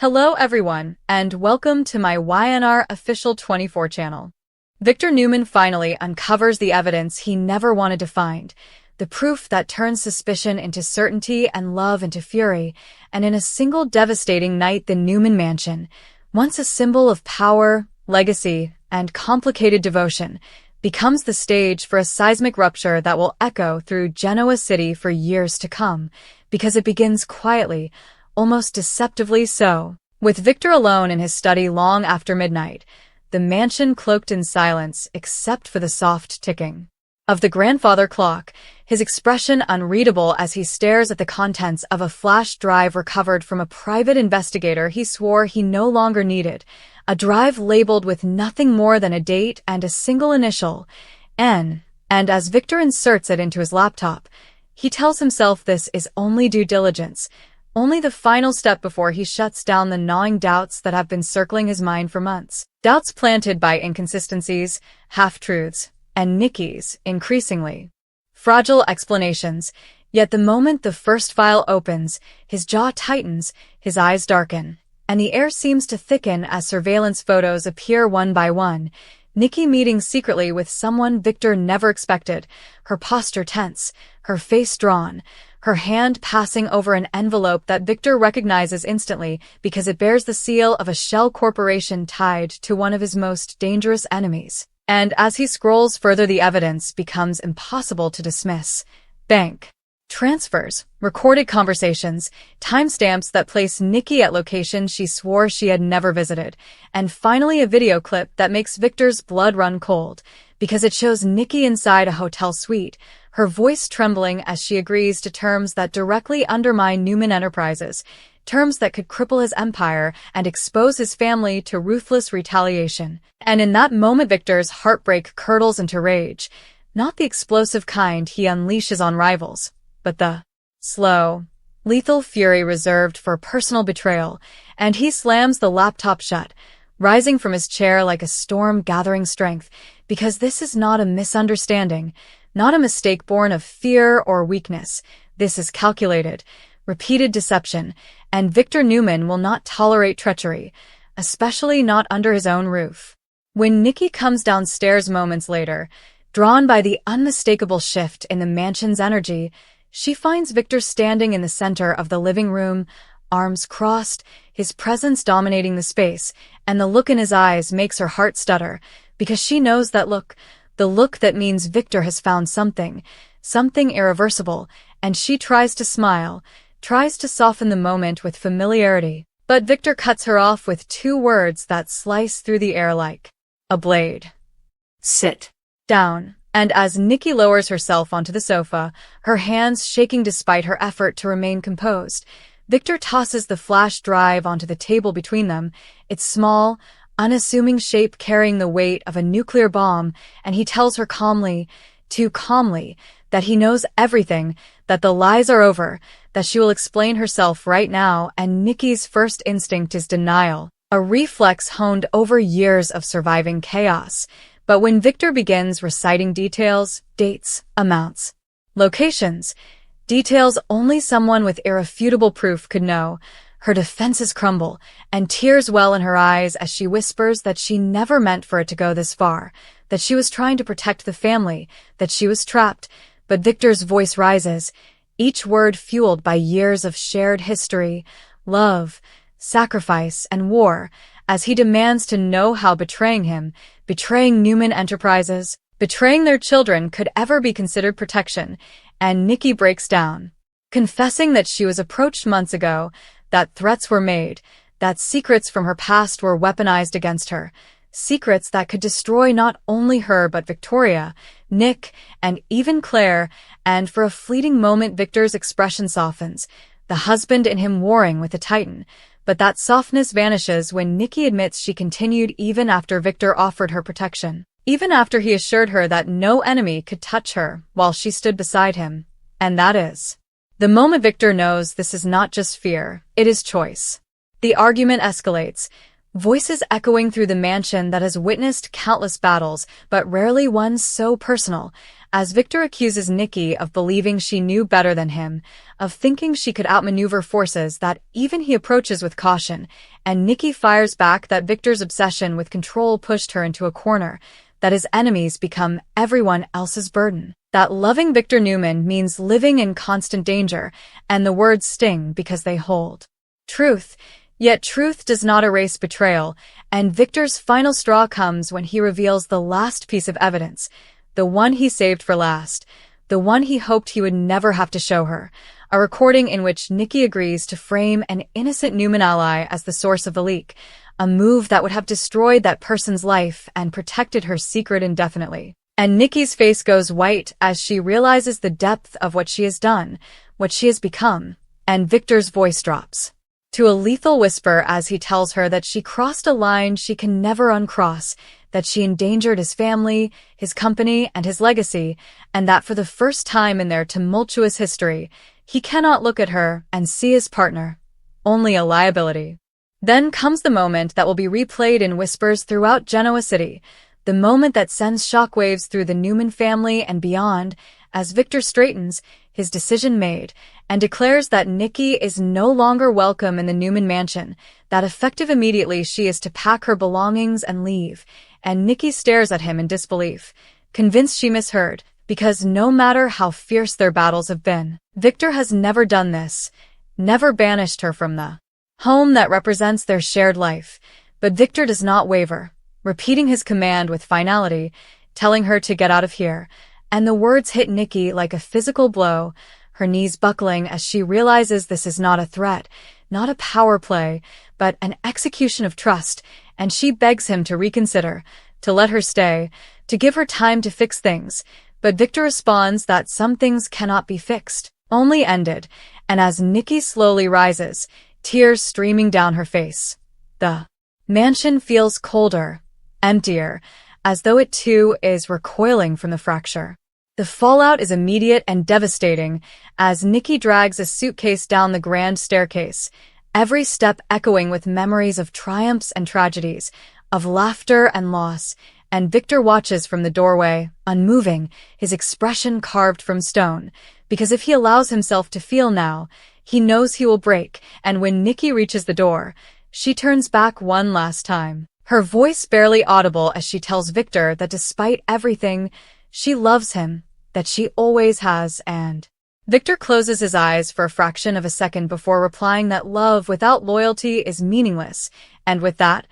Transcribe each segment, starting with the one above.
Hello everyone, and welcome to my YNR Official 24 channel. Victor Newman finally uncovers the evidence he never wanted to find, the proof that turns suspicion into certainty and love into fury, and in a single devastating night the Newman mansion, once a symbol of power, legacy, and complicated devotion, becomes the stage for a seismic rupture that will echo through Genoa City for years to come, because it begins quietly, almost deceptively so. With Victor alone in his study long after midnight, the mansion cloaked in silence except for the soft ticking of the grandfather clock, his expression unreadable as he stares at the contents of a flash drive recovered from a private investigator he swore he no longer needed, a drive labeled with nothing more than a date and a single initial, N, and as Victor inserts it into his laptop, he tells himself this is only due diligence, only the final step before he shuts down the gnawing doubts that have been circling his mind for months. Doubts planted by inconsistencies, half-truths, and Nikki's, increasingly fragile explanations. Yet the moment the first file opens, his jaw tightens, his eyes darken, and the air seems to thicken as surveillance photos appear one by one. Nikki meeting secretly with someone Victor never expected, her posture tense, her face drawn, her hand passing over an envelope that Victor recognizes instantly because it bears the seal of a shell corporation tied to one of his most dangerous enemies. And as he scrolls further, the evidence becomes impossible to dismiss. Bank transfers, recorded conversations, timestamps that place Nikki at locations she swore she had never visited, and finally a video clip that makes Victor's blood run cold, because it shows Nikki inside a hotel suite, her voice trembling as she agrees to terms that directly undermine Newman Enterprises, terms that could cripple his empire and expose his family to ruthless retaliation. And in that moment Victor's heartbreak curdles into rage, not the explosive kind he unleashes on rivals, but the slow, lethal fury reserved for personal betrayal, and he slams the laptop shut, rising from his chair like a storm gathering strength, because this is not a misunderstanding, not a mistake born of fear or weakness. This is calculated, repeated deception, and Victor Newman will not tolerate treachery, especially not under his own roof. When Nikki comes downstairs moments later, drawn by the unmistakable shift in the mansion's energy, she finds Victor standing in the center of the living room, arms crossed, his presence dominating the space, and the look in his eyes makes her heart stutter, because she knows that look, the look that means Victor has found something irreversible, and she tries to smile, tries to soften the moment with familiarity. But Victor cuts her off with two words that slice through the air like a blade. Sit down. And as Nikki lowers herself onto the sofa, her hands shaking despite her effort to remain composed, Victor tosses the flash drive onto the table between them, its small, unassuming shape carrying the weight of a nuclear bomb, and he tells her calmly, too calmly, that he knows everything, that the lies are over, that she will explain herself right now, and Nikki's first instinct is denial, a reflex honed over years of surviving chaos. But when Victor begins reciting details, dates, amounts, locations, details only someone with irrefutable proof could know, her defenses crumble, and tears well in her eyes as she whispers that she never meant for it to go this far, that she was trying to protect the family, that she was trapped. But Victor's voice rises, each word fueled by years of shared history, love, sacrifice, and war, as he demands to know how betraying him, betraying Newman Enterprises, betraying their children could ever be considered protection. And Nikki breaks down, confessing that she was approached months ago, that threats were made, that secrets from her past were weaponized against her, secrets that could destroy not only her but Victoria, Nick, and even Claire. And for a fleeting moment Victor's expression softens, the husband in him warring with the Titan. But that softness vanishes when Nikki admits she continued even after Victor offered her protection, even after he assured her that no enemy could touch her while she stood beside him. And that is the moment Victor knows this is not just fear, it is choice. The argument escalates. Voices echoing through the mansion that has witnessed countless battles, but rarely one so personal, as Victor accuses Nikki of believing she knew better than him, of thinking she could outmaneuver forces that even he approaches with caution, and Nikki fires back that Victor's obsession with control pushed her into a corner, that his enemies become everyone else's burden, that loving Victor Newman means living in constant danger, and the words sting because they hold truth. Yet truth does not erase betrayal, and Victor's final straw comes when he reveals the last piece of evidence, the one he saved for last, the one he hoped he would never have to show her, a recording in which Nikki agrees to frame an innocent Newman ally as the source of the leak, a move that would have destroyed that person's life and protected her secret indefinitely. And Nikki's face goes white as she realizes the depth of what she has done, what she has become, and Victor's voice drops to a lethal whisper as he tells her that she crossed a line she can never uncross, that she endangered his family, his company, and his legacy, and that for the first time in their tumultuous history, he cannot look at her and see his partner, only a liability. Then comes the moment that will be replayed in whispers throughout Genoa City, the moment that sends shockwaves through the Newman family and beyond, as Victor straightens, his decision made, and declares that Nikki is no longer welcome in the Newman mansion, that effective immediately she is to pack her belongings and leave, and Nikki stares at him in disbelief, convinced she misheard, because no matter how fierce their battles have been, Victor has never done this, never banished her from the home that represents their shared life. But Victor does not waver, repeating his command with finality, telling her to get out of here, and the words hit Nikki like a physical blow, her knees buckling as she realizes this is not a threat, not a power play, but an execution of trust, and she begs him to reconsider, to let her stay, to give her time to fix things. But Victor responds that some things cannot be fixed, only ended, and as Nikki slowly rises, tears streaming down her face, the mansion feels colder, emptier, as though it too is recoiling from the fracture. The fallout is immediate and devastating as Nikki drags a suitcase down the grand staircase, every step echoing with memories of triumphs and tragedies, of laughter and loss, and Victor watches from the doorway, unmoving, his expression carved from stone, because if he allows himself to feel now, he knows he will break, and when Nikki reaches the door, she turns back one last time, her voice barely audible as she tells Victor that despite everything, she loves him, that she always has, and Victor closes his eyes for a fraction of a second before replying that love without loyalty is meaningless, and with that,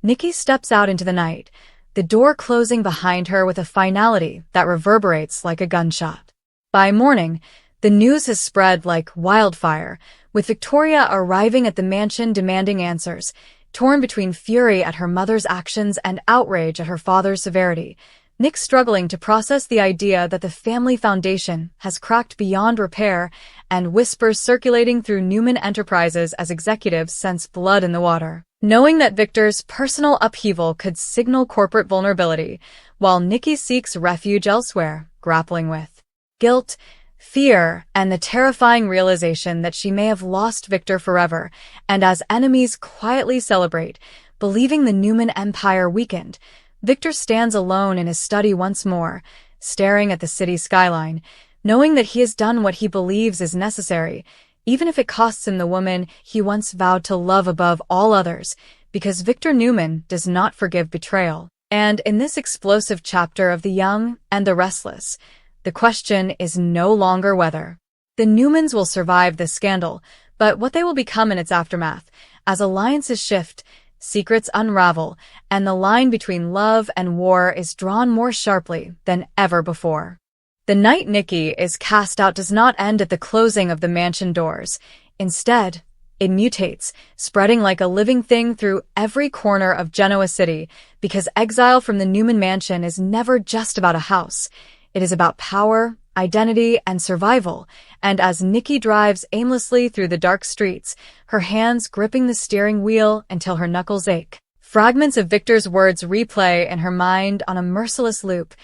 Nikki steps out into the night, the door closing behind her with a finality that reverberates like a gunshot. By morning, the news has spread like wildfire, with Victoria arriving at the mansion demanding answers, torn between fury at her mother's actions and outrage at her father's severity. Nick struggling to process the idea that the family foundation has cracked beyond repair, and whispers circulating through Newman Enterprises as executives sense blood in the water, knowing that Victor's personal upheaval could signal corporate vulnerability, while Nikki seeks refuge elsewhere, grappling with guilt, fear, and the terrifying realization that she may have lost Victor forever, and as enemies quietly celebrate, believing the Newman empire weakened, Victor stands alone in his study once more, staring at the city skyline, knowing that he has done what he believes is necessary, even if it costs him the woman he once vowed to love above all others, because Victor Newman does not forgive betrayal. And in this explosive chapter of The Young and the Restless, the question is no longer whether the Newmans will survive this scandal, but what they will become in its aftermath, as alliances shift, secrets unravel, and the line between love and war is drawn more sharply than ever before. The night Nikki is cast out does not end at the closing of the mansion doors. Instead, it mutates, spreading like a living thing through every corner of Genoa City, because exile from the Newman mansion is never just about a house. It is about power, identity, and survival, and as Nikki drives aimlessly through the dark streets, her hands gripping the steering wheel until her knuckles ache, fragments of Victor's words replay in her mind on a merciless loop,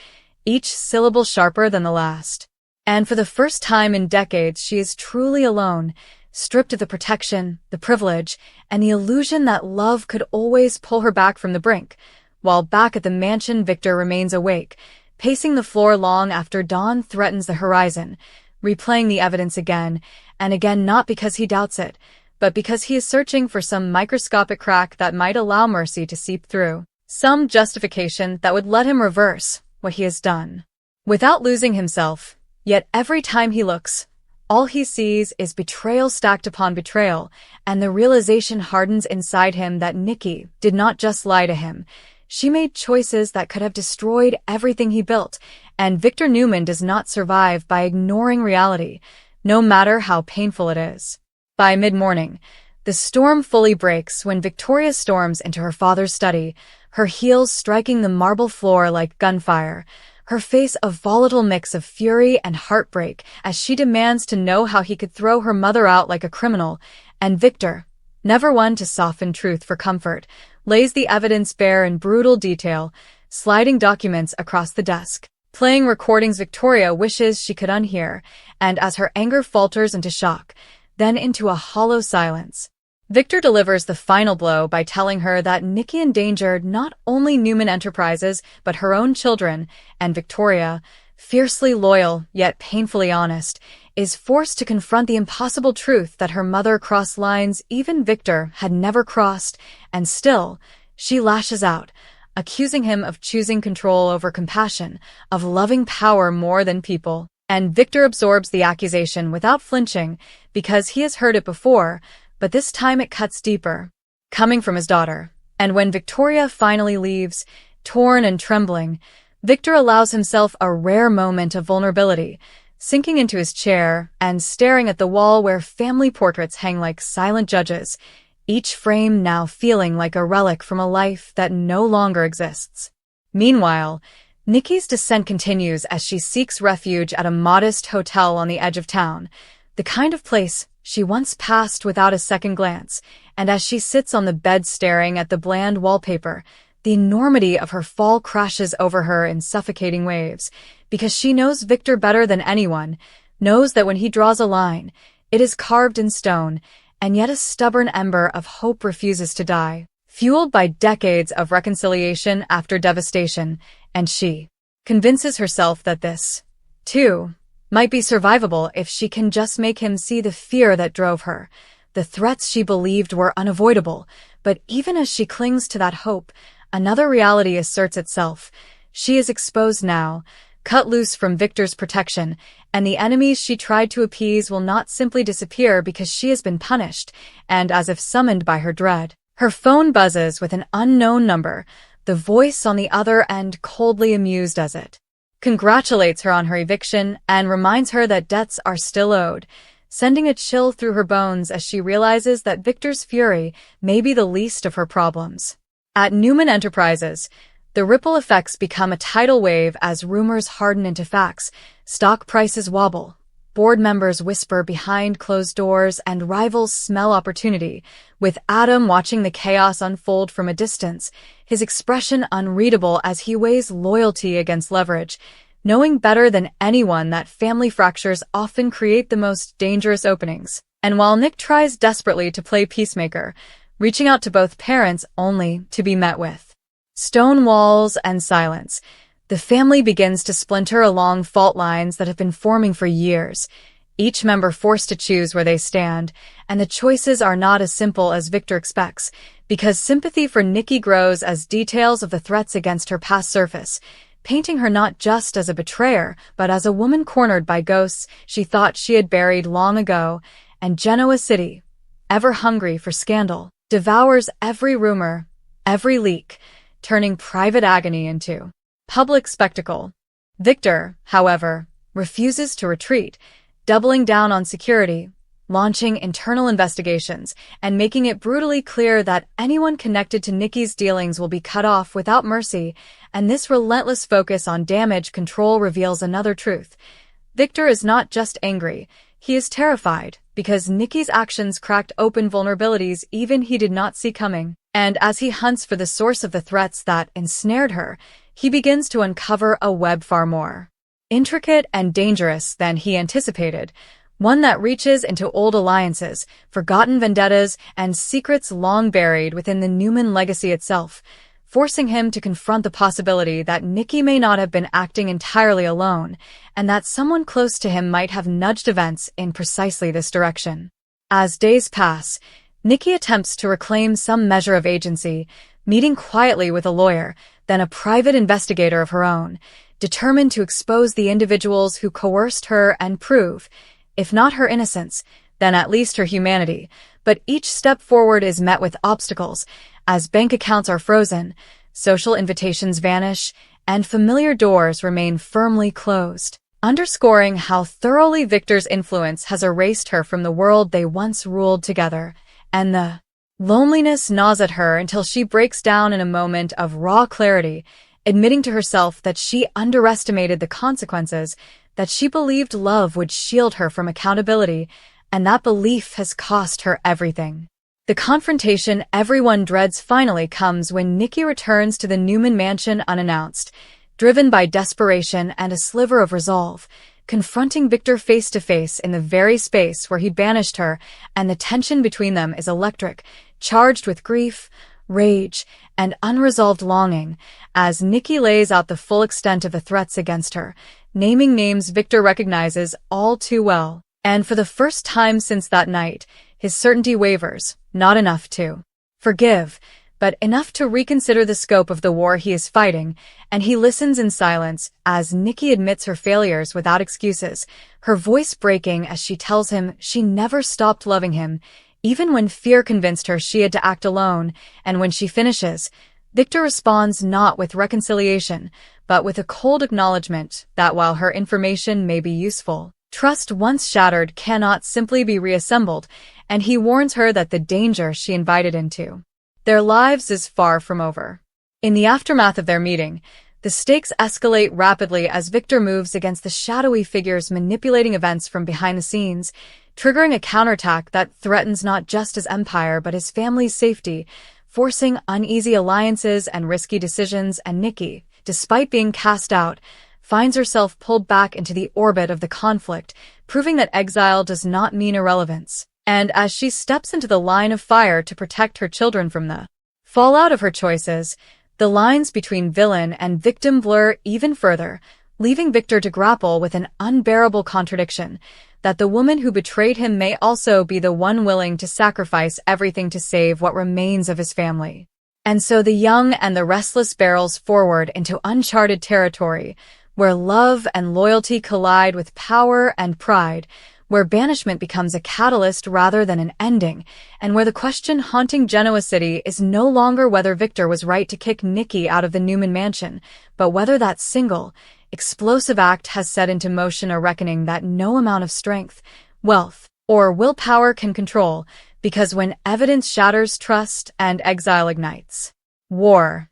each syllable sharper than the last. And for the first time in decades, she is truly alone, stripped of the protection, the privilege, and the illusion that love could always pull her back from the brink. While back at the mansion, Victor remains awake, pacing the floor long after dawn threatens the horizon, replaying the evidence again and again, not because he doubts it, but because he is searching for some microscopic crack that might allow mercy to seep through, some justification that would let him reverse what he has done. Without losing himself, yet every time he looks, all he sees is betrayal stacked upon betrayal, and the realization hardens inside him that Nikki did not just lie to him. She made choices that could have destroyed everything he built, and Victor Newman does not survive by ignoring reality, no matter how painful it is. By mid-morning, the storm fully breaks when Victoria storms into her father's study, her heels striking the marble floor like gunfire, her face a volatile mix of fury and heartbreak as she demands to know how he could throw her mother out like a criminal, and Victor, never one to soften truth for comfort, lays the evidence bare in brutal detail, sliding documents across the desk, playing recordings Victoria wishes she could unhear, and as her anger falters into shock, then into a hollow silence, Victor delivers the final blow by telling her that Nikki endangered not only Newman Enterprises but her own children, and Victoria, fiercely loyal yet painfully honest, is forced to confront the impossible truth that her mother crossed lines even Victor had never crossed, and still, she lashes out, accusing him of choosing control over compassion, of loving power more than people. And Victor absorbs the accusation without flinching, because he has heard it before, but this time it cuts deeper, coming from his daughter. And when Victoria finally leaves, torn and trembling, Victor allows himself a rare moment of vulnerability, sinking into his chair and staring at the wall where family portraits hang like silent judges, each frame now feeling like a relic from a life that no longer exists. Meanwhile, Nikki's descent continues as she seeks refuge at a modest hotel on the edge of town, the kind of place she once passed without a second glance, and as she sits on the bed staring at the bland wallpaper, the enormity of her fall crashes over her in suffocating waves, because she knows Victor better than anyone, knows that when he draws a line, it is carved in stone, and yet a stubborn ember of hope refuses to die, fueled by decades of reconciliation after devastation, and she convinces herself that this, too, might be survivable if she can just make him see the fear that drove her. The threats she believed were unavoidable, but even as she clings to that hope, another reality asserts itself. She is exposed now, cut loose from Victor's protection, and the enemies she tried to appease will not simply disappear because she has been punished, and as if summoned by her dread. Her phone buzzes with an unknown number, the voice on the other end coldly amused as it congratulates her on her eviction and reminds her that debts are still owed, sending a chill through her bones as she realizes that Victor's fury may be the least of her problems. At Newman Enterprises, the ripple effects become a tidal wave as rumors harden into facts, stock prices wobble, board members whisper behind closed doors, and rivals smell opportunity, with Adam watching the chaos unfold from a distance, his expression unreadable as he weighs loyalty against leverage, knowing better than anyone that family fractures often create the most dangerous openings. And while Nick tries desperately to play peacemaker, reaching out to both parents only to be met with stone walls and silence, the family begins to splinter along fault lines that have been forming for years, each member forced to choose where they stand, and the choices are not as simple as Victor expects, because sympathy for Nikki grows as details of the threats against her past surface, painting her not just as a betrayer, but as a woman cornered by ghosts she thought she had buried long ago, and Genoa City, ever hungry for scandal, devours every rumor, every leak, turning private agony into public spectacle. Victor, however, refuses to retreat, doubling down on security, launching internal investigations, and making it brutally clear that anyone connected to Nikki's dealings will be cut off without mercy, and this relentless focus on damage control reveals another truth. Victor is not just angry, he is terrified, because Nikki's actions cracked open vulnerabilities even he did not see coming, and as he hunts for the source of the threats that ensnared her, he begins to uncover a web far more intricate and dangerous than he anticipated, one that reaches into old alliances, forgotten vendettas, and secrets long buried within the Newman legacy itself, forcing him to confront the possibility that Nikki may not have been acting entirely alone, and that someone close to him might have nudged events in precisely this direction. As days pass, Nikki attempts to reclaim some measure of agency, meeting quietly with a lawyer, then a private investigator of her own, determined to expose the individuals who coerced her and prove, if not her innocence, then at least her humanity. But each step forward is met with obstacles, as bank accounts are frozen, social invitations vanish, and familiar doors remain firmly closed, underscoring how thoroughly Victor's influence has erased her from the world they once ruled together, and the loneliness gnaws at her until she breaks down in a moment of raw clarity, admitting to herself that she underestimated the consequences, that she believed love would shield her from accountability, and that belief has cost her everything. The confrontation everyone dreads finally comes when Nikki returns to the Newman mansion unannounced, driven by desperation and a sliver of resolve, confronting Victor face to face in the very space where he banished her, and the tension between them is electric, charged with grief, rage, and unresolved longing, as Nikki lays out the full extent of the threats against her, naming names Victor recognizes all too well. And for the first time since that night, his certainty wavers, not enough to forgive, but enough to reconsider the scope of the war he is fighting, and he listens in silence as Nikki admits her failures without excuses, her voice breaking as she tells him she never stopped loving him, even when fear convinced her she had to act alone. And when she finishes, Victor responds not with reconciliation, but with a cold acknowledgement that while her information may be useful, trust once shattered cannot simply be reassembled, and he warns her that the danger she invited into their lives is far from over. In the aftermath of their meeting, the stakes escalate rapidly as Victor moves against the shadowy figures manipulating events from behind the scenes, triggering a counterattack that threatens not just his empire but his family's safety, forcing uneasy alliances and risky decisions. And Nikki, despite being cast out, finds herself pulled back into the orbit of the conflict, proving that exile does not mean irrelevance. And as she steps into the line of fire to protect her children from the fallout of her choices, the lines between villain and victim blur even further, leaving Victor to grapple with an unbearable contradiction, that the woman who betrayed him may also be the one willing to sacrifice everything to save what remains of his family. And so the young and the restless barrels forward into uncharted territory, where love and loyalty collide with power and pride, where banishment becomes a catalyst rather than an ending, and where the question haunting Genoa City is no longer whether Victor was right to kick Nikki out of the Newman mansion, but whether that single, explosive act has set into motion a reckoning that no amount of strength, wealth, or willpower can control, because when evidence shatters trust and exile ignites war,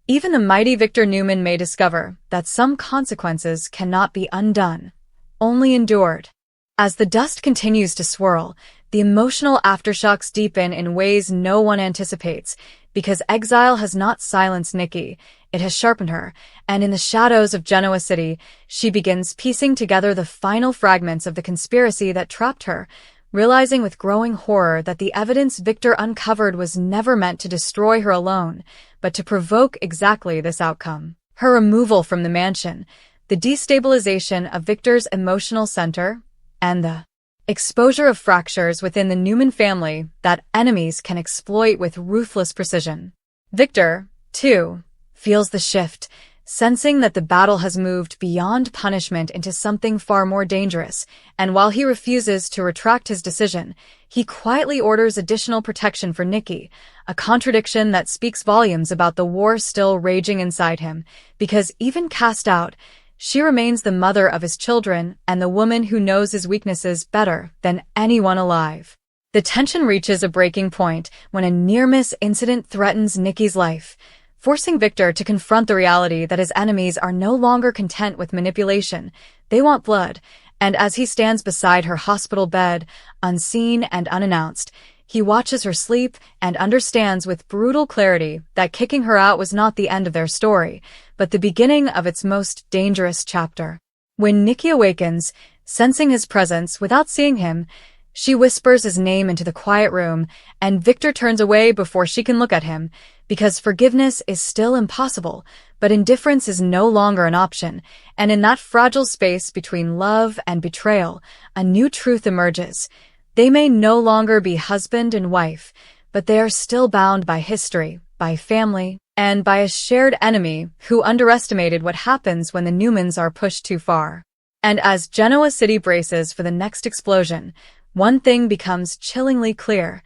even the mighty Victor Newman may discover that some consequences cannot be undone, only endured. As the dust continues to swirl, the emotional aftershocks deepen in ways no one anticipates, because exile has not silenced Nikki, it has sharpened her, and in the shadows of Genoa City, she begins piecing together the final fragments of the conspiracy that trapped her, realizing with growing horror that the evidence Victor uncovered was never meant to destroy her alone, but to provoke exactly this outcome. Her removal from the mansion, the destabilization of Victor's emotional center, and the exposure of fractures within the Newman family that enemies can exploit with ruthless precision. Victor, too, feels the shift, sensing that the battle has moved beyond punishment into something far more dangerous, and while he refuses to retract his decision, he quietly orders additional protection for Nikki, a contradiction that speaks volumes about the war still raging inside him, because even cast out, she remains the mother of his children and the woman who knows his weaknesses better than anyone alive. The tension reaches a breaking point when a near-miss incident threatens Nikki's life, forcing Victor to confront the reality that his enemies are no longer content with manipulation. They want blood, and as he stands beside her hospital bed, unseen and unannounced, he watches her sleep and understands with brutal clarity that kicking her out was not the end of their story, but the beginning of its most dangerous chapter. When Nikki awakens, Sensing his presence without seeing him, she whispers his name into the quiet room, and Victor turns away before she can look at him, because forgiveness is still impossible, but indifference is no longer an option, and in that fragile space between love and betrayal, a new truth emerges. They may no longer be husband and wife, but they are still bound by history, by family, and by a shared enemy who underestimated what happens when the Newmans are pushed too far. And as Genoa City braces for the next explosion, one thing becomes chillingly clear.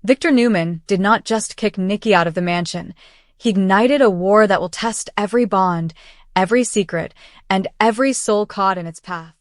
Victor Newman did not just kick Nikki out of the mansion. He ignited a war that will test every bond, every secret, and every soul caught in its path.